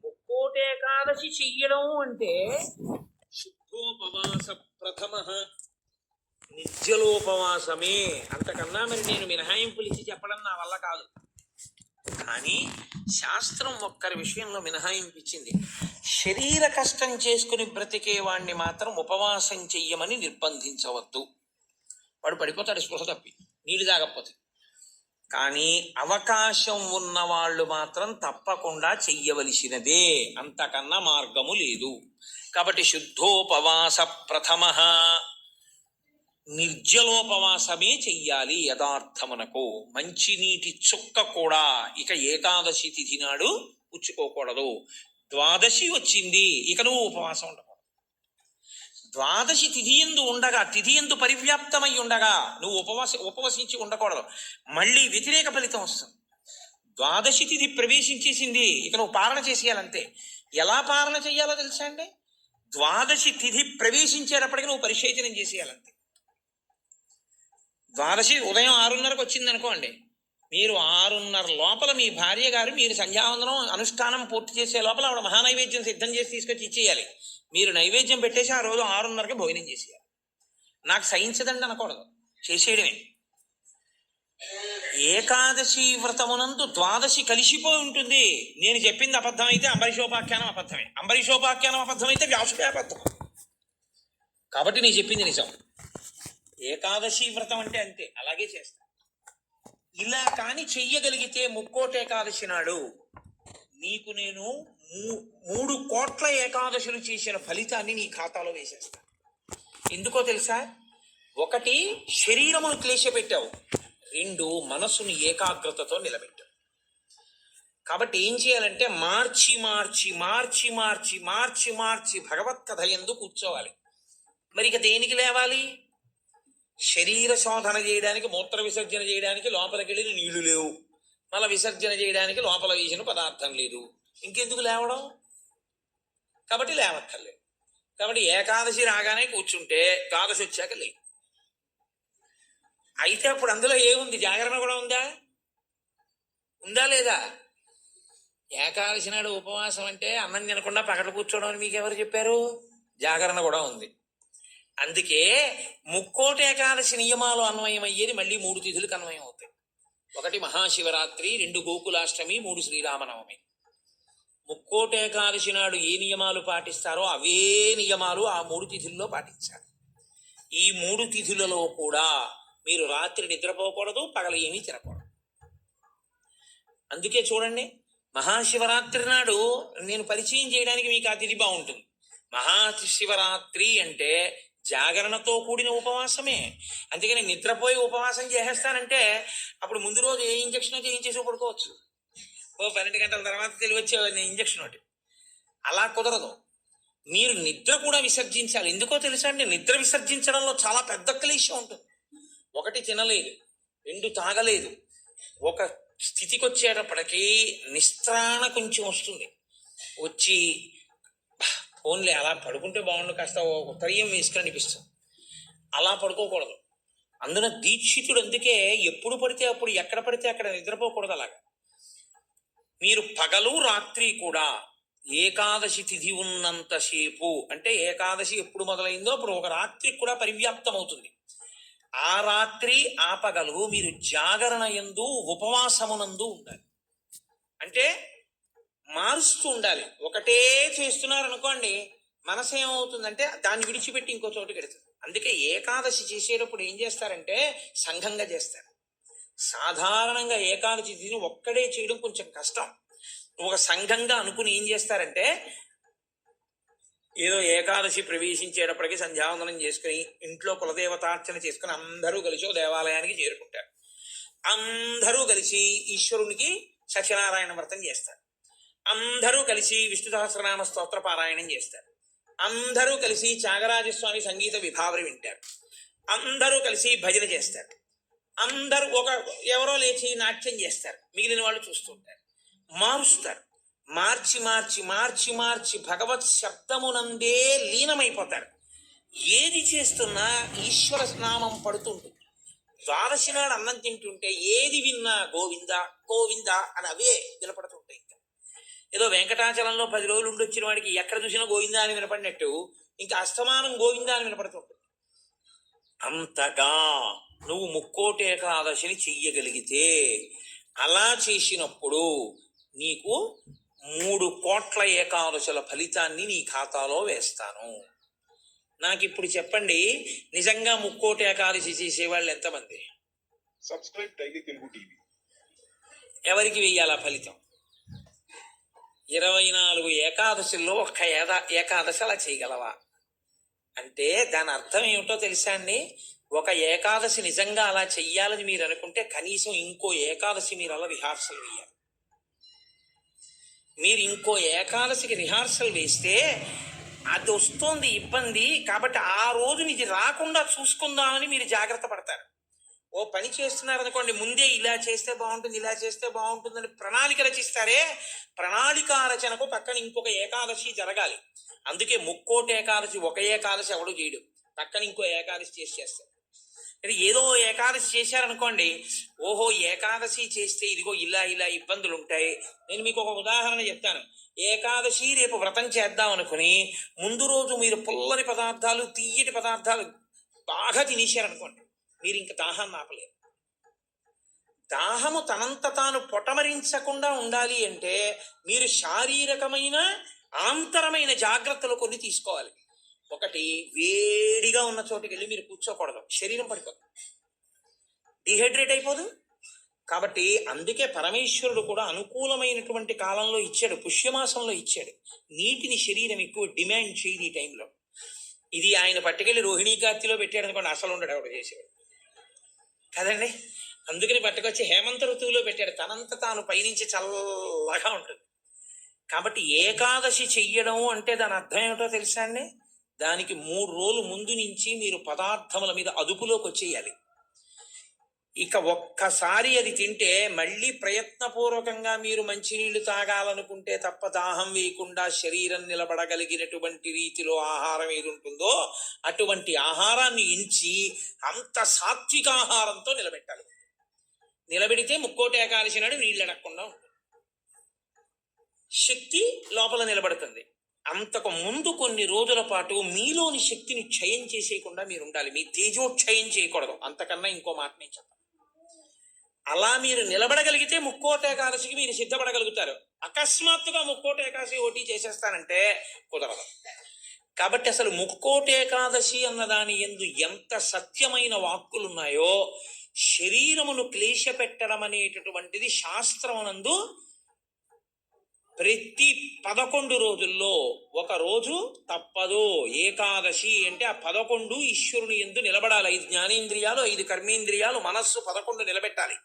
ముక్కోటేకాదశి చెయ్యడం అంటే శుద్ధోపవాస ప్రథమ నిర్జలోపవాసమే. అంతకన్నా మరి నేను మినహాయింపులు ఇచ్చి చెప్పడం నా వల్ల కాదు. కానీ శాస్త్రం ఒక్కరి విషయంలో మినహాయింపు ఇచ్చింది. శరీర కష్టం చేసుకుని బ్రతికే వాణ్ణి మాత్రం ఉపవాసం చెయ్యమని నిర్బంధించవద్దు. వాడు పడిపోతాడు స్పృహ తప్పి, నీళ్లు తాగకపోతే. కానీ అవకాశం ఉన్న వాళ్ళు మాత్రం తప్పకుండా చెయ్యవలసినదే, అంతకన్నా మార్గము లేదు. కాబట్టి శుద్ధోపవాస ప్రథమ నిర్జలోపవాసమే చెయ్యాలి. యథార్థమునకు మంచినీటి చుక్క కూడా ఇక ఏకాదశి తిథి నాడు పుచ్చుకోకూడదు. ద్వాదశి వచ్చింది, ఇక నువ్వు ఉపవాసం ఉండకూడదు. ద్వాదశి తిథి యందు ఉండగా, తిథి యందు పరివ్యాప్తమై ఉండగా నువ్వు ఉపవసించి ఉండకూడదు. మళ్ళీ వ్యతిరేక ఫలితం వస్తుంది. ద్వాదశి తిథి ప్రవేశించేసింది, ఇక నువ్వు పాలన చేసేయాలంతే. ఎలా పాలన చేయాలో తెలుసా అండి? ద్వాదశి తిథి ప్రవేశించేటప్పటికి నువ్వు పరిశేచనం చేసేయాలంతే. ద్వాదశి ఉదయం 6:30కు వచ్చింది అనుకోండి, మీరు 6:30 లోపల మీ భార్య గారు మీరు సంధ్యావందనం అనుష్ఠానం పూర్తి చేసే లోపల ఆవిడ మహానైవేద్యం సిద్ధం చేసి తీసుకొచ్చి ఇచ్చేయాలి. మీరు నైవేద్యం పెట్టేసి ఆ రోజు 6:30కి భోజనం చేసేయాలి. నాకు సహించదండి అనకూడదు, చేసేయడమే. ఏకాదశి వ్రతమునందు ద్వాదశి కలిసిపోయి ఉంటుంది. నేను చెప్పింది అబద్ధమైతే అంబరీషోపాఖ్యానం అబద్ధమే, అంబరీషోపాఖ్యానం అబద్ధమైతే వ్యాసుడే అబద్ధం. కాబట్టి నేను చెప్పింది నిజం. ఏకాదశి వ్రతం అంటే అంతే, అలాగే చేస్తా. ఇలా కాని చెయ్యగలిగితే ముక్కోటేకాదశి నాడు నీకు నేను 3 కోట్ల ఏకాదశులు చేసిన ఫలితాన్ని నీ ఖాతాలో వేసేస్తా. ఎందుకో తెలుసా? 1, శరీరమును క్లేశపెట్టావు. 2, మనసును ఏకాగ్రతతో నిలబెట్టావు. కాబట్టి ఏం చేయాలంటే మార్చి మార్చి మార్చి మార్చి మార్చి మార్చి భగవత్ కథ యందు కూర్చోవాలి. మరి ఇక దేనికి లేవాలి? శరీర శోధన చేయడానికి, మూత్ర విసర్జన చేయడానికి లోపలికి వెళ్ళిన నీళ్లు లేవు, మల విసర్జన చేయడానికి లోపల వేసిన పదార్థం లేదు, ఇంకెందుకు లేవడం? కాబట్టి లేవక్కర్లేదు. కాబట్టి ఏకాదశి రాగానే కూర్చుంటే ద్వాదశి వచ్చాక లేదు. అయితే అప్పుడు అందులో ఏముంది? జాగరణ కూడా ఉందా? ఉందా లేదా? ఏకాదశి నాడు ఉపవాసం అంటే అన్నం తినకుండా పకట కూర్చోవడం అని మీకు ఎవరు చెప్పారు? జాగరణ కూడా ఉంది. అందుకే ముక్కోటి ఏకాదశి నియమాలు అన్వయమయ్యేది మళ్ళీ 3 తిథులకు అన్వయం అవుతాయి. 1 మహాశివరాత్రి, 2 గోకులాష్టమి, 3 శ్రీరామనవమి. ముక్కోటి ఏకాదశి నాడు ఏ నియమాలు పాటిస్తారో అవే నియమాలు ఆ 3 తిథుల్లో పాటించాలి. ఈ 3 తిథులలో కూడా మీరు రాత్రి నిద్రపోకూడదు, పగలు ఏమీ తినకూడదు. అందుకే చూడండి, మహాశివరాత్రి నాడు నేను పరిచయం చేయడానికి మీకు ఆ తిథి బాగుంటుంది. మహాశివరాత్రి అంటే జాగరణతో కూడిన ఉపవాసమే. అందుకని నిద్రపోయి ఉపవాసం చేసేస్తానంటే అప్పుడు ముందు రోజు ఏ ఇంజక్షన్ చేయించేసి పడుకోవచ్చు. 12 గంటల తర్వాత తెలివచ్చే ఇంజక్షన్ ఒకటి. అలా కుదరదు. మీరు నిద్ర కూడా విసర్జించాలి. ఎందుకో తెలుసా అండి? నిద్ర విసర్జించడంలో చాలా పెద్ద క్లేశం ఉంటుంది. 1 తినలేదు, 2 తాగలేదు. ఒక స్థితికి వచ్చేటప్పటికీ నిస్త్రాణ కొంచెం వస్తుంది. వచ్చి ఓన్లీ అలా పడుకుంటే బాగుండు, కాస్త ఉత్తరీయం వేసుకుని అనిపిస్తుంది. అలా పడుకోకూడదు. అందున దీక్షితుడు అందుకే ఎప్పుడు పడితే అప్పుడు, ఎక్కడ పడితే అక్కడ నిద్రపోకూడదు. అలాగా మీరు పగలు రాత్రి కూడా ఏకాదశి తిథి ఉన్నంతసేపు, అంటే ఏకాదశి ఎప్పుడు మొదలైందో అప్పుడు ఒక రాత్రి కూడా పరివ్యాప్తం అవుతుంది. ఆ రాత్రి ఆ పగలు మీరు జాగరణ యందు ఉపవాసమునందు ఉండాలి. అంటే మారుస్తూ ఉండాలి. ఒకటే చేస్తున్నారు అనుకోండి, మనసు ఏమవుతుందంటే దాన్ని విడిచిపెట్టి ఇంకో చోటుకి వెళుతుంది. అందుకే ఏకాదశి చేసేటప్పుడు ఏం చేస్తారంటే సంఘంగా చేస్తారు. సాధారణంగా ఏకాదశి తిథిని ఒక్కడే చేయడం కొంచెం కష్టం. ఒక సంఘంగా అనుకుని ఏం చేస్తారంటే, ఏదో ఏకాదశి ప్రవేశించేటప్పటికి సంధ్యావందనం చేసుకుని ఇంట్లో కులదేవతార్చన చేసుకుని అందరూ కలిసి దేవాలయానికి చేరుకుంటారు. అందరూ కలిసి ఈశ్వరునికి సత్యనారాయణ వ్రతం చేస్తారు. అందరూ కలిసి విష్ణు సహస్రనామ స్తోత్ర పారాయణం చేస్తారు. అందరూ కలిసి త్యాగరాజస్వామి సంగీత విభావరి వింటారు. అందరూ కలిసి భజన చేస్తారు. అందరూ ఎవరో లేచి నాట్యం చేస్తారు, మిగిలిన వాళ్ళు చూస్తుంటారు. మారుస్తారు. మార్చి మార్చి మార్చి మార్చి భగవత్ శబ్దమునందే లీనమైపోతారు. ఏది చేస్తున్నా ఈశ్వర నామం పడుతుంటుంది. ద్వాదశి నాడు అన్నం తింటుంటే ఏది విన్నా గోవింద గోవింద అని అవే వినపడుతుంటాయి. ఏదో వెంకటాచలంలో 10 రోజులు ఉండి వచ్చిన వాడికి ఎక్కడ చూసినా గోవిందా అని వినపడినట్టు ఇంకా అస్తమానం గోవిందా అని వినపడుతుంది. అంతగా నువ్వు ముక్కోటి ఏకాదశిని చెయ్యగలిగితే, అలా చేసినప్పుడు నీకు 3 కోట్ల ఏకాదశుల ఫలితాన్ని నీ ఖాతాలో వేస్తాను. నాకు ఇప్పుడు చెప్పండి, నిజంగా ముక్కోటి ఏకాదశి చేసేవాళ్ళు ఎంతమంది? Subscribe daily Telugu TV. ఎవరికి వెయ్యాలా ఫలితం? 24 ఏకాదశుల్లో ఒక్క ఏకాదశి అలా చేయగలవా అంటే దాని అర్థం ఏమిటో తెలుసా అండి? ఒక ఏకాదశి నిజంగా అలా చెయ్యాలని మీరు అనుకుంటే కనీసం ఇంకో ఏకాదశి మీరు అలా రిహార్సల్ వేయాలి. మీరు ఇంకో ఏకాదశికి రిహార్సల్ వేస్తే అది వస్తోంది ఇబ్బంది, కాబట్టి ఆ రోజు ఇది రాకుండా చూసుకుందామని మీరు జాగ్రత్త పడతారు. ఓ పని చేస్తున్నారు అనుకోండి, ముందే ఇలా చేస్తే బాగుంటుంది, ఇలా చేస్తే బాగుంటుందని ప్రణాళిక రచిస్తారే, ప్రణాళిక రచనకు పక్కన ఇంకొక ఏకాదశి జరగాలి. అందుకే ముక్కోటి ఏకాదశి ఒక ఏకాదశి ఎవడు చేయడు, పక్కన ఇంకో ఏకాదశి చేస్తారు. ఏదో ఏకాదశి చేశారనుకోండి, ఓహో ఏకాదశి చేస్తే ఇదిగో ఇలా ఇలా ఇబ్బందులు ఉంటాయి. నేను మీకు ఒక ఉదాహరణ చెప్తాను. ఏకాదశి రేపు వ్రతం చేద్దాం అనుకుని ముందు రోజు మీరు పుల్లని పదార్థాలు, తీయటి పదార్థాలు బాగా తినేశారనుకోండి, మీరు ఇంక దాహాన్ని ఆపలేరు. దాహము తనంత తాను పొటమరించకుండా ఉండాలి అంటే మీరు శారీరకమైన ఆంతరమైన జాగ్రత్తలు కొన్ని తీసుకోవాలి. ఒకటి, వేడిగా ఉన్న చోటుకి వెళ్ళి మీరు కూర్చోకూడదు, శరీరం పడిపోతుంది, డిహైడ్రేట్ అయిపోదు. కాబట్టి అందుకే పరమేశ్వరుడు కూడా అనుకూలమైనటువంటి కాలంలో ఇచ్చాడు, పుష్యమాసంలో ఇచ్చాడు. నీటిని శరీరం ఎక్కువ డిమాండ్ చేయదు ఈ టైంలో. ఇది ఆయన పట్టుకెళ్ళి రోహిణీ కార్తీలో పెట్టాడు అనుకోండి, అసలు ఉండడు ఆవిడ చేసేవాడు కదండి. అందుకని పట్టుకొచ్చి హేమంత ఋతువులో పెట్టాడు, తనంత తాను పైనుంచి చల్లగా ఉంటుంది. కాబట్టి ఏకాదశి చెయ్యడం అంటే దాని అర్థం ఏమిటో తెలుసా అండి? దానికి 3 రోజులు ముందు నుంచి మీరు పదార్థముల మీద అదుపులోకి వచ్చేయాలి. ఇక ఒక్కసారి అది తింటే మళ్ళీ ప్రయత్నపూర్వకంగా మీరు మంచినీళ్లు తాగాలనుకుంటే తప్ప దాహం వేయకుండా శరీరం నిలబడగలిగినటువంటి రీతిలో ఆహారం ఏది ఉంటుందో అటువంటి ఆహారాన్ని ఎంచి అంత సాత్విక ఆహారంతో నిలబెట్టాలి. నిలబెడితే ముక్కోటి ఏకాదశి నాడు నీళ్ళు అడగకుండా ఉంటుంది, శక్తి లోపల నిలబడుతుంది. అంతకు ముందు కొన్ని రోజుల పాటు మీలోని శక్తిని క్షయం చేసేయకుండా మీరు ఉండాలి, మీ తేజోక్షయం చేయకూడదు. అంతకన్నా ఇంకో మాట నేను చెప్పాను. అలా మీరు నిలబడగలిగితే ముక్కోటి ఏకాదశికి మీరు సిద్ధపడగలుగుతారు. అకస్మాత్తుగా ముక్కోటి ఏకాదశి ఓటీ చేసేస్తానంటే కుదరదు. కాబట్టి అసలు ముక్కోటి ఏకాదశి అన్నదాని యందు ఎంత సత్యమైన వాక్కులున్నాయో, శరీరమును క్లేశ పెట్టడం అనేటటువంటిది శాస్త్రమునందు ప్రతి 11 రోజుల్లో ఒక రోజు తప్పదు. ఏకాదశి అంటే ఆ 11 ఈశ్వరుని యందు నిలబడాలి. 5 జ్ఞానేంద్రియాలు, 5 కర్మేంద్రియాలు, మనస్సు 11 నిలబెట్టాలి.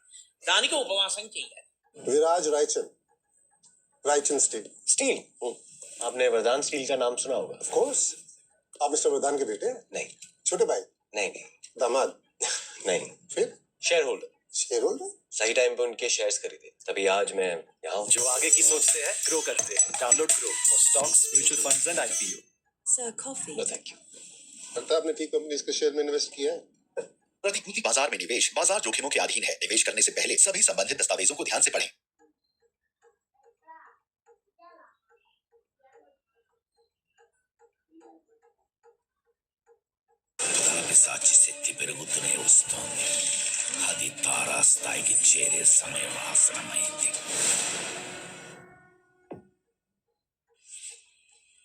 దానికి ఉపవాసం చేయాలి. विराज रायचंद, रायचंद स्टील। स्टील? आपने वरदान स्टील का नाम सुना होगा। Of course. आप मिस्टर वरदान के बेटे? नहीं। छोटे भाई? नहीं नहीं। दामाद? नहीं। फिर? Share holder. Share holder? सही टाइम पे उनके शेयर्स खरीदे, तभी आज मैं यहाँ हूँ। जो आगे की सोचते हैं ग्रो करते हैं। Download Groww for stocks, mutual funds and IPO। Sir, coffee. No thank you. लगता है आपने ठीक कंपनीज के शेयर में इन्वेस्ट किया है। प्रतिभूति बाजार में निवेश बाजार जोखिमों के अधीन है। निवेश करने से पहले सभी संबंधित दस्तावेजों को ध्यान से पढ़ें। పిశాచి శక్తి పెరుగుతూనే వస్తోంది. అది తారాస్థాయికి చేరే సమయం ఆసనమైంది.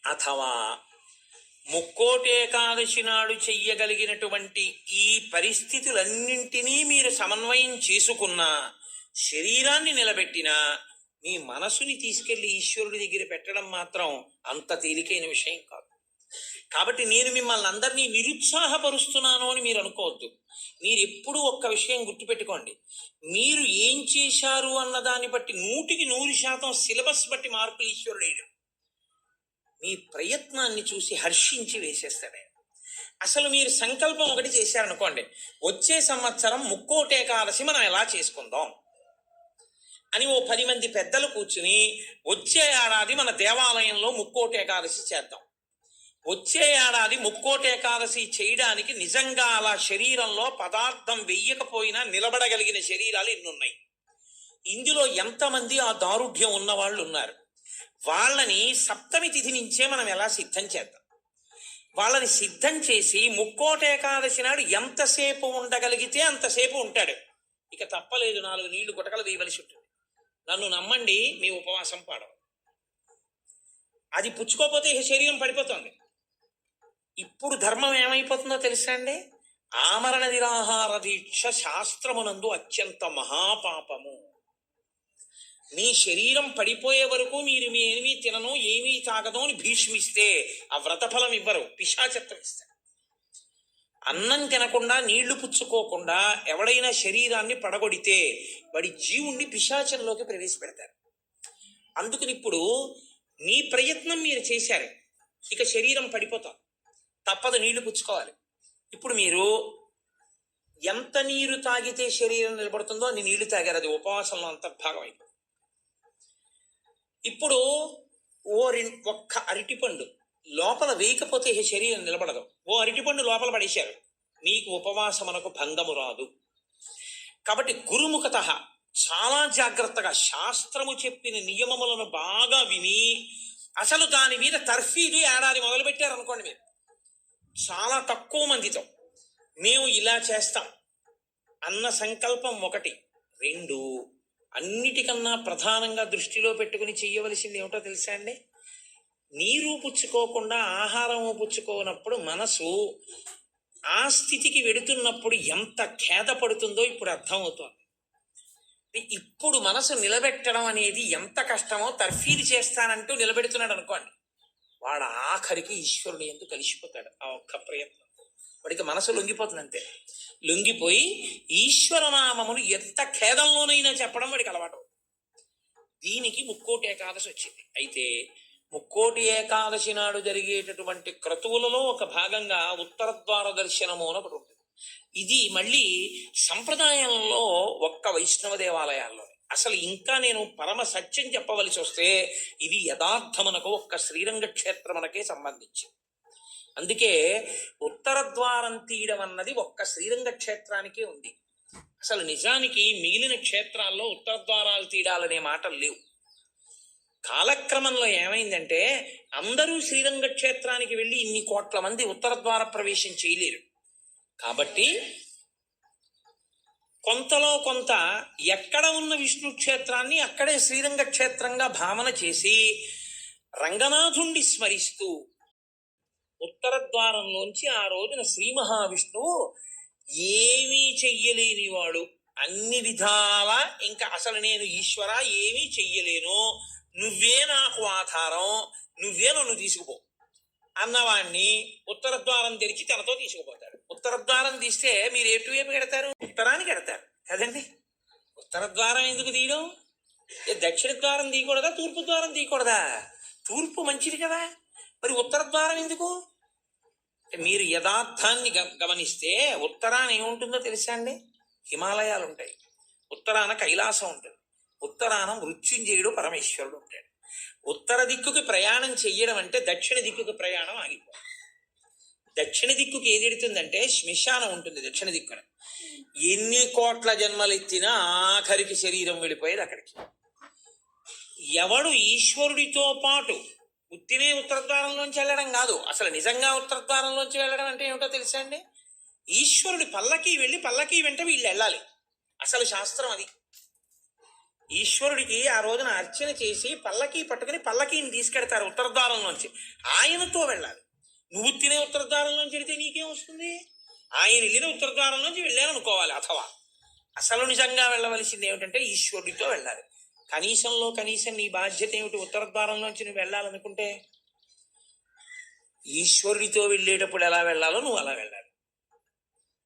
అథవా ముక్కోటి ఏకాదశి నాడు చెయ్యగలిగినటువంటి ఈ పరిస్థితులన్నింటినీ మీరు సమన్వయం చేసుకున్నా, శరీరాన్ని నిలబెట్టినా, మీ మనసుని తీసుకెళ్లి ఈశ్వరుడి దగ్గర పెట్టడం మాత్రం అంత తేలికైన విషయం కాదు. కాబట్టి నేను మిమ్మల్ని అందరినీ నిరుత్సాహపరుస్తున్నాను అని మీరు అనుకోవద్దు. మీరు ఎప్పుడూ ఒక్క విషయం గుర్తుపెట్టుకోండి, మీరు ఏం చేశారు అన్న దాన్ని బట్టి 100% సిలబస్ బట్టి మార్కులు ఈశ్వరుడు వేయడం. మీ ప్రయత్నాన్ని చూసి హర్షించి వేసేస్తాడు. అసలు మీరు సంకల్పం ఒకటి చేశారనుకోండి, వచ్చే సంవత్సరం ముక్కోటి ఏకాదశి మనం ఎలా చేసుకుందాం అని ఓ 10 మంది పెద్దలు కూర్చుని వచ్చే ఏడాది మన దేవాలయంలో ముక్కోటి ఏకాదశి చేద్దాం. వచ్చే ఏడాది ముక్కోటి ఏకాదశి చేయడానికి నిజంగా అలా శరీరంలో పదార్థం వెయ్యకపోయినా నిలబడగలిగిన శరీరాలు ఎన్నున్నాయి. ఇందులో ఎంతమంది ఆ దారుఢ్యం ఉన్నవాళ్ళు ఉన్నారు. వాళ్ళని సప్తమి తిథి నుంచే మనం ఎలా సిద్ధం చేద్దాం. వాళ్ళని సిద్ధం చేసి ముక్కోటి ఏకాదశి నాడు ఎంతసేపు ఉండగలిగితే అంతసేపు ఉంటాడు. ఇక తప్పలేదు, 4 నీళ్లు గుటకలు వేయవలసి ఉంటుంది. నన్ను నమ్మండి, మీ ఉపవాసం పాడవు. అది పుచ్చుకోకపోతే ఇక శరీరం పడిపోతుంది. ఇప్పుడు ధర్మం ఏమైపోతుందో తెలుసా అండి? ఆమరణ నిరాహార దీక్ష శాస్త్రమునందు అత్యంత మహాపాపము. మీ శరీరం పడిపోయే వరకు మీరు మీ ఏమీ తినను ఏమీ తాగదు అని భీష్మిస్తే ఆ వ్రతఫలం ఇవ్వరు, పిశాచత్వం ఇస్తారు. అన్నం తినకుండా నీళ్లు పుచ్చుకోకుండా ఎవడైనా శరీరాన్ని పడగొడితే వాడి జీవుణ్ణి పిశాచంలోకి ప్రవేశపెడతారు. అందుకని ఇప్పుడు మీ ప్రయత్నం మీరు చేశారు, ఇక శరీరం పడిపోతాం, తప్పదు, నీళ్లు పుచ్చుకోవాలి. ఇప్పుడు మీరు ఎంత నీరు తాగితే శరీరం నిలబడుతుందో అన్ని నీళ్లు తాగారు, అది ఉపవాసంలో అంతర్భాగం అయిపోయింది. ఇప్పుడు ఒక్క అరటిపండు లోపల వేయకపోతే ఈ శరీరం నిలబడదు. ఓ అరటిపండు లోపల పడేశారు, మీకు ఉపవాసమునకు భంగము రాదు. కాబట్టి గురుముఖత చాలా జాగ్రత్తగా శాస్త్రము చెప్పిన నియమములను బాగా విని అసలు దాని మీద తర్ఫీదు ఏడాది మొదలుపెట్టారనుకోండి, మీరు చాలా తక్కువ మందితో మేము ఇలా చేస్తాం అన్న సంకల్పం 1. 2, అన్నిటికన్నా ప్రధానంగా దృష్టిలో పెట్టుకుని చెయ్యవలసింది ఏమిటో తెలుసా అండి? నీరు పుచ్చుకోకుండా ఆహారము పుచ్చుకోనప్పుడు మనసు ఆ స్థితికి వెడుతున్నప్పుడు ఎంత ఖేద పడుతుందో ఇప్పుడు అర్థమవుతోంది. ఇప్పుడు మనసు నిలబెట్టడం అనేది ఎంత కష్టమో తర్ఫీదు చేస్తానంటూ నిలబెడుతున్నాడు అనుకోండి, వాడు ఆఖరికి ఈశ్వరుని ఎందుకు కలిసిపోతాడు. ఆ ఒక్క ప్రయత్నం వాడికి మనసు లొంగిపోతుంది, అంతే. లొంగిపోయి ఈశ్వరనామమును ఎంత ఖేదంలోనైనా చెప్పడం వాడికి అలవాటు. దీనికి ముక్కోటి ఏకాదశి వచ్చింది. అయితే ముక్కోటి ఏకాదశి నాడు జరిగేటటువంటి క్రతువులలో ఒక భాగంగా ఉత్తర ద్వార దర్శనము అని ఒకటి ఉంటుంది. ఇది మళ్ళీ సంప్రదాయంలో ఒక్క వైష్ణవ దేవాలయాల్లో. అసలు ఇంకా నేను పరమ సత్యం చెప్పవలసి వస్తే ఇది యథార్థమునకు ఒక్క శ్రీరంగ క్షేత్రమునకే సంబంధించి. అందుకే ఉత్తర ద్వారం తీయడం అన్నది ఒక్క శ్రీరంగ క్షేత్రానికే ఉంది. అసలు నిజానికి మిగిలిన క్షేత్రాల్లో ఉత్తర ద్వారాలు తీయడాలనే మాటలు లేవు. కాలక్రమంలో ఏమైందంటే అందరూ శ్రీరంగ క్షేత్రానికి వెళ్ళి ఇన్ని కోట్ల మంది ఉత్తర ద్వార ప్రవేశం చేయలేరు. కాబట్టి కొంతలో కొంత ఎక్కడ ఉన్న విష్ణు క్షేత్రాన్ని అక్కడే శ్రీరంగ క్షేత్రంగా భావన చేసి రంగనాథుణ్ణి స్మరిస్తూ ఉత్తర ద్వారంలోంచి ఆ రోజున శ్రీ మహావిష్ణువు ఏమీ చెయ్యలేని వాడు, అన్ని విధాల ఇంకా అసలు నేను ఈశ్వర ఏమీ చెయ్యలేను, నువ్వే నాకు ఆధారం, నువ్వే నన్ను తీసుకుపో అన్నవాణ్ణి ఉత్తర ద్వారం తెరిచి తనతో తీసుకుపోతాడు. ఉత్తర ద్వారం తీస్తే మీరు ఎటువైపు కడతారు? ఉత్తరానికి కడతారు కదండి. ఉత్తర ద్వారం ఎందుకు తీయడం? దక్షిణ ద్వారం తీయకూడదా, తూర్పు ద్వారం తీయకూడదా? తూర్పు మంచిది కదా, మరి ఉత్తర ద్వారం ఎందుకు? మీరు యథార్థాన్ని గమనిస్తే ఉత్తరాన ఏముంటుందో తెలుసా అండి? హిమాలయాలు ఉంటాయి, ఉత్తరాన కైలాసం ఉంటుంది, ఉత్తరాన మృత్యుంజయుడు పరమేశ్వరుడు ఉంటాడు. ఉత్తర దిక్కుకి ప్రయాణం చెయ్యడం అంటే దక్షిణ దిక్కుకి ప్రయాణం ఆగిపోతుంది. దక్షిణ దిక్కుకి ఏది ఎడుతుందంటే శ్మశానం ఉంటుంది దక్షిణ దిక్కున. ఎన్ని కోట్ల జన్మలు ఎత్తినా ఆఖరికి శరీరం వెళ్ళిపోయేది అక్కడికి. ఎవడు ఈశ్వరుడితో పాటు ఉత్తినే ఉత్తర ద్వారంలోంచి వెళ్ళడం కాదు, అసలు నిజంగా ఉత్తర ద్వారంలోంచి వెళ్ళడం అంటే ఏమిటో తెలుసా అండి? ఈశ్వరుడి పల్లకి వెళ్ళి పల్లకి వెంట వీళ్ళు వెళ్ళాలి. అసలు శాస్త్రం అది. ఈశ్వరుడికి ఆ రోజున అర్చన చేసి పల్లకి పట్టుకుని పల్లకీని తీసుకెడతారు ఉత్తర ద్వారంలోంచి, ఆయనతో వెళ్ళాలి. నువ్వు తినే ఉత్తర ద్వారంలోంచి వెళితే నీకేం వస్తుంది? ఆయన వెళ్ళిన ఉత్తర ద్వారంలోంచి వెళ్ళాను అనుకోవాలి. అథవా అసలు నిజంగా వెళ్ళవలసింది ఏమిటంటే ఈశ్వరుడితో వెళ్ళాలి. కనీసంలో కనీసం నీ బాధ్యత ఏమిటి? ఉత్తర ద్వారంలోంచి నువ్వు వెళ్ళాలనుకుంటే ఈశ్వరుడితో వెళ్ళేటప్పుడు ఎలా వెళ్ళాలో నువ్వు అలా వెళ్ళాలి.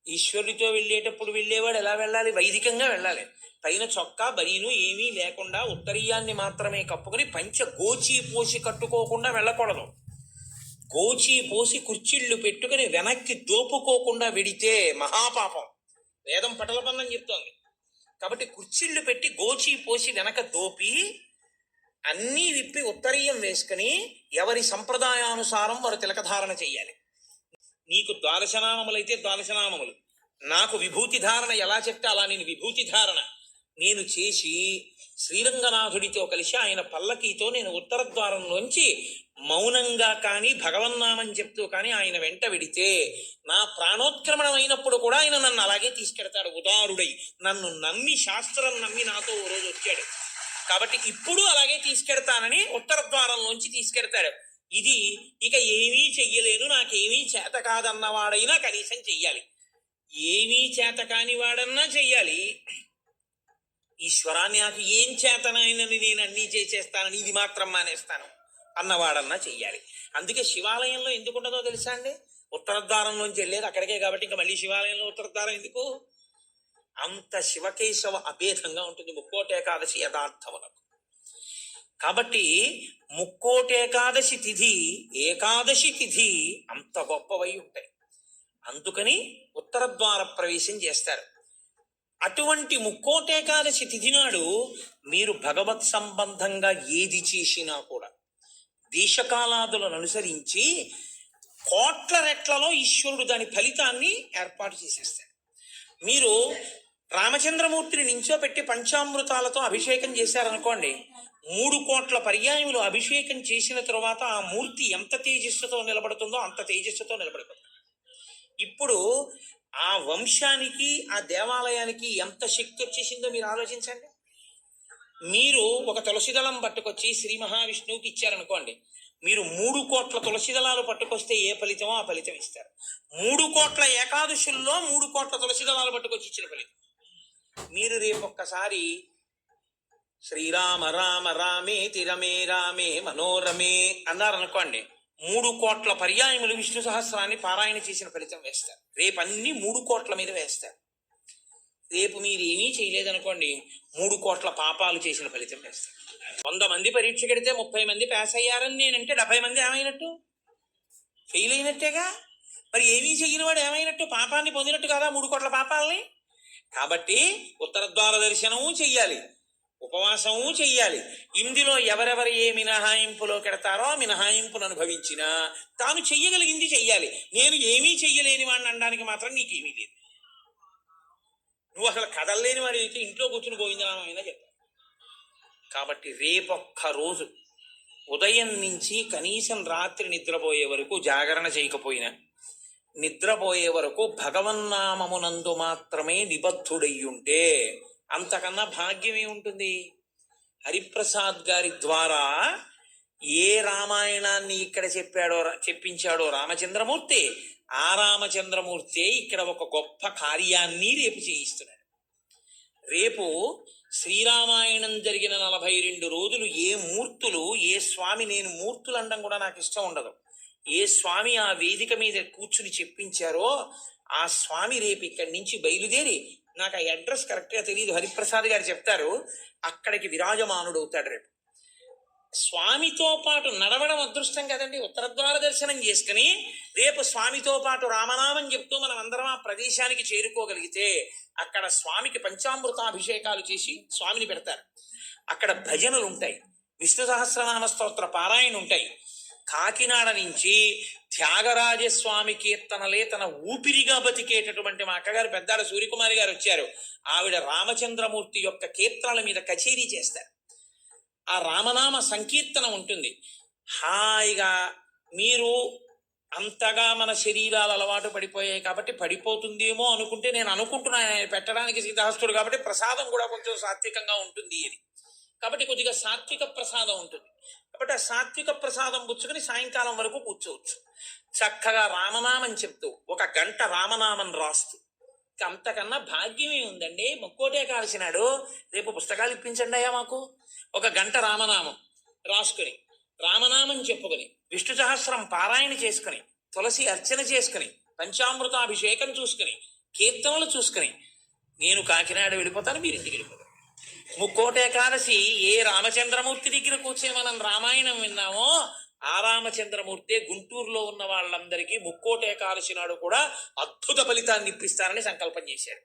ఈశ్వరుడితో వెళ్ళేటప్పుడు వెళ్ళేవాడు ఎలా వెళ్ళాలి? వైదికంగా వెళ్ళాలి. పైన చొక్కా బనీను ఏమీ లేకుండా ఉత్తరీయాన్ని మాత్రమే కప్పుకొని పంచ గోచి పోసి కట్టుకోకుండా వెళ్ళకూడదు. గోచి పోసి కుర్చీళ్ళు పెట్టుకుని వెనక్కి దోపుకోకుండా వెడితే మహాపాపం. వేదం పటలపన్నం చెప్తోంది. కాబట్టి కుర్చీళ్ళు పెట్టి గోచి పోసి వెనక దోపి అన్నీ విప్పి ఉత్తరీయం వేసుకుని ఎవరి సంప్రదాయానుసారం వారు తిలకధారణ చెయ్యాలి. నీకు ద్వాదశనామములైతే ద్వాదశనామములు, నాకు విభూతి ధారణ ఎలా చెప్తే అలా నేను విభూతి ధారణ, నేను చేసి శ్రీరంగనాథుడితో కలిసి ఆయన పల్లకీతో నేను ఉత్తర ద్వారంలోంచి మౌనంగా కానీ భగవన్నామం చెప్తూ కానీ ఆయన వెంట వెడితే నా ప్రాణోత్క్రమణం అయినప్పుడు కూడా ఆయన నన్ను అలాగే తీసుకెడతాడు ఉదారుడై. నన్ను నమ్మి శాస్త్రం నమ్మి నాతో ఓ రోజు వచ్చాడు కాబట్టి ఇప్పుడు అలాగే తీసుకెడతానని ఉత్తర ద్వారంలోంచి తీసుకెడతాడు. ఇది ఇక ఏమీ చెయ్యలేను, నాకేమీ చేత కాదన్నవాడైనా కనీసం చెయ్యాలి. ఏమీ చేత కాని వాడన్నా చెయ్యాలి. ఈశ్వరాన్ని నాకు ఏం చేతనైనని నేను అన్నీ చేసేస్తానని ఇది మాత్రం మానేస్తాను అన్నవాడన్నా చెయ్యాలి. అందుకే శివాలయంలో ఎందుకు ఉండదో తెలుసా అండి? ఉత్తర ద్వారంలోంచి వెళ్ళేది అక్కడికే కాబట్టి ఇంకా మళ్ళీ శివాలయంలో ఉత్తర ద్వారం ఎందుకు? అంత శివకేశవ అభేదంగా ఉంటుంది ముక్కోటి ఏకాదశి యథార్థములకు. కాబట్టి ముక్కోటి ఏకాదశి తిథి ఏకాదశి తిథి అంత గొప్పవై ఉంటాయి. అందుకని ఉత్తర ద్వార ప్రవేశం చేస్తారు. అటువంటి ముక్కోటేకాదశి తిథి నాడు మీరు భగవత్ సంబంధంగా ఏది చేసినా కూడా దేశకాలాదులను అనుసరించి కోట్ల రెట్లలో ఈశ్వరుడు దాని ఫలితాన్ని ఏర్పాటు చేసేస్తాడు. మీరు రామచంద్రమూర్తిని నించోపెట్టి పంచామృతాలతో అభిషేకం చేశారనుకోండి, 3 కోట్ల పర్యాయములు అభిషేకం చేసిన తరువాత ఆ మూర్తి ఎంత తేజస్సుతో నిలబడుతుందో అంత తేజస్సుతో నిలబడిపోతుంది. ఇప్పుడు ఆ వంశానికి ఆ దేవాలయానికి ఎంత శక్తి వచ్చేసిందో మీరు ఆలోచించండి. మీరు ఒక తులసిదళం పట్టుకొచ్చి శ్రీ మహావిష్ణువుకి ఇచ్చారనుకోండి, మీరు 3 కోట్ల తులసిదళాలు పట్టుకొస్తే ఏ ఫలితమో ఆ ఫలితం ఇస్తారు. 3 కోట్ల ఏకాదశుల్లో 3 కోట్ల తులసిదళాలు పట్టుకొచ్చి ఇచ్చిన ఫలితం. మీరు రేపు ఒక్కసారి శ్రీరామ రామ రామేతి రమే రామే మనోరమే అన్నారనుకోండి, 3 కోట్ల పర్యాయములు విష్ణు సహస్రాన్ని పారాయణ చేసిన ఫలితం వేస్తారు. రేపు అన్ని 3 కోట్ల మీద వేస్తారు. రేపు మీరు ఏమీ చేయలేదనుకోండి, 3 కోట్ల పాపాలు చేసిన ఫలితం వేస్తారు. 100 మంది పరీక్ష కడితే 30 మంది పాస్ అయ్యారని నేనంటే 70 మంది ఏమైనట్టు? ఫెయిల్ అయినట్టేగా. మరి ఏమీ చెయ్యని వాడు ఏమైనట్టు? పాపాన్ని పొందినట్టు కదా 3 కోట్ల పాపాలని. కాబట్టి ఉత్తర ద్వార దర్శనము చెయ్యాలి, ఉపవాసము చెయ్యాలి. ఇందులో ఎవరెవరు ఏ మినహాయింపులో కెడతారో మినహాయింపును అనుభవించినా తాను చెయ్యగలిగింది చెయ్యాలి. నేను ఏమీ చెయ్యలేని వాడిని అనడానికి మాత్రం నీకేమీ లేదు. నువ్వు అసలు కదలలేని వాడి అయితే ఇంట్లో కూర్చుని గోవిందనామైనా చెప్పాలి. కాబట్టి రేపొక్క రోజు ఉదయం నుంచి కనీసం రాత్రి నిద్రపోయే వరకు జాగరణ చేయకపోయినా నిద్రపోయే వరకు భగవన్నామమునందు మాత్రమే నిబద్ధుడయ్యుంటే అంతకన్నా భాగ్యమే ఉంటుంది. హరిప్రసాద్ గారి ద్వారా ఏ రామాయణాన్ని ఇక్కడ చెప్పించాడో రామచంద్రమూర్తి, ఆ రామచంద్రమూర్తి ఇక్కడ ఒక గొప్ప కార్యాన్ని రేపు చేయిస్తున్నాడు. రేపు శ్రీరామాయణం జరిగిన 42 రోజులు ఏ మూర్తులు, ఏ స్వామి, నేను మూర్తులు అనడం కూడా నాకు ఇష్టం ఉండదు, ఏ స్వామి ఆ వేదిక మీద కూర్చుని చెప్పించారో ఆ స్వామి రేపు ఇక్కడి నుంచి బయలుదేరి, నాకు ఆ అడ్రస్ కరెక్ట్గా తెలియదు, హరిప్రసాద్ గారు చెప్తారు, అక్కడికి విరాజమానుడు అవుతాడు. రేపు స్వామితో పాటు నడవడం అదృష్టం కదండి. ఉత్తర ద్వార దర్శనం చేసుకుని రేపు స్వామితో పాటు రామనామం చెప్తూ మనం అందరం ఆ ప్రదేశానికి చేరుకోగలిగితే అక్కడ స్వామికి పంచామృతాభిషేకాలు చేసి స్వామిని పెడతారు. అక్కడ భజనలు ఉంటాయి, విష్ణు సహస్రనామ స్తోత్ర పారాయణ ఉంటాయి. కాకినాడ నుంచి త్యాగరాజస్వామి కీర్తనలే తన ఊపిరిగా బతికేటటువంటి మా అక్కగారు పెద్దాడ సూర్యకుమారి గారు వచ్చారు. ఆవిడ రామచంద్రమూర్తి యొక్క కీర్తనల మీద కచేరీ చేస్తారు. ఆ రామనామ సంకీర్తన ఉంటుంది. హాయిగా మీరు అంతగా మన శరీరాలు అలవాటు పడిపోయాయి కాబట్టి పడిపోతుందేమో అనుకుంటే, నేను అనుకుంటున్నాను ఆయన పెట్టడానికి సిద్ధహస్తుడు కాబట్టి ప్రసాదం కూడా కొంచెం సాత్వికంగా ఉంటుంది ఇది, కాబట్టి కొద్దిగా సాత్విక ప్రసాదం ఉంటుంది. కాబట్టి ఆ సాత్విక ప్రసాదం పుచ్చుకొని సాయంకాలం వరకు కూర్చోవచ్చు. చక్కగా రామనామం చెప్తూ 1 గంట రామనామం రాస్తూ, అంతకన్నా భాగ్యమే ఉందండి. ముక్కోటే కాల్సినాడు, రేపు పుస్తకాలు ఇప్పించండి అయ్యా మాకు. 1 గంట రామనామం రాసుకుని, రామనామం చెప్పుకొని, విష్ణు సహస్రం పారాయణ చేసుకుని, తులసి అర్చన చేసుకుని, పంచామృతాభిషేకం చూసుకుని, కీర్తనలు చూసుకుని నేను కాకినాడ వెళ్ళిపోతాను, మీరు ఇంటికి వెళ్ళిపోతారు. ముక్కోటి ఏకాదశి ఏ రామచంద్రమూర్తి దగ్గర కూర్చొని మనం రామాయణం విన్నామో ఆ రామచంద్రమూర్తి గుంటూరులో ఉన్న వాళ్ళందరికీ ముక్కోటి ఏకాదశి నాడు కూడా అద్భుత ఫలితాన్ని ఇప్పిస్తారని సంకల్పం చేశాడు.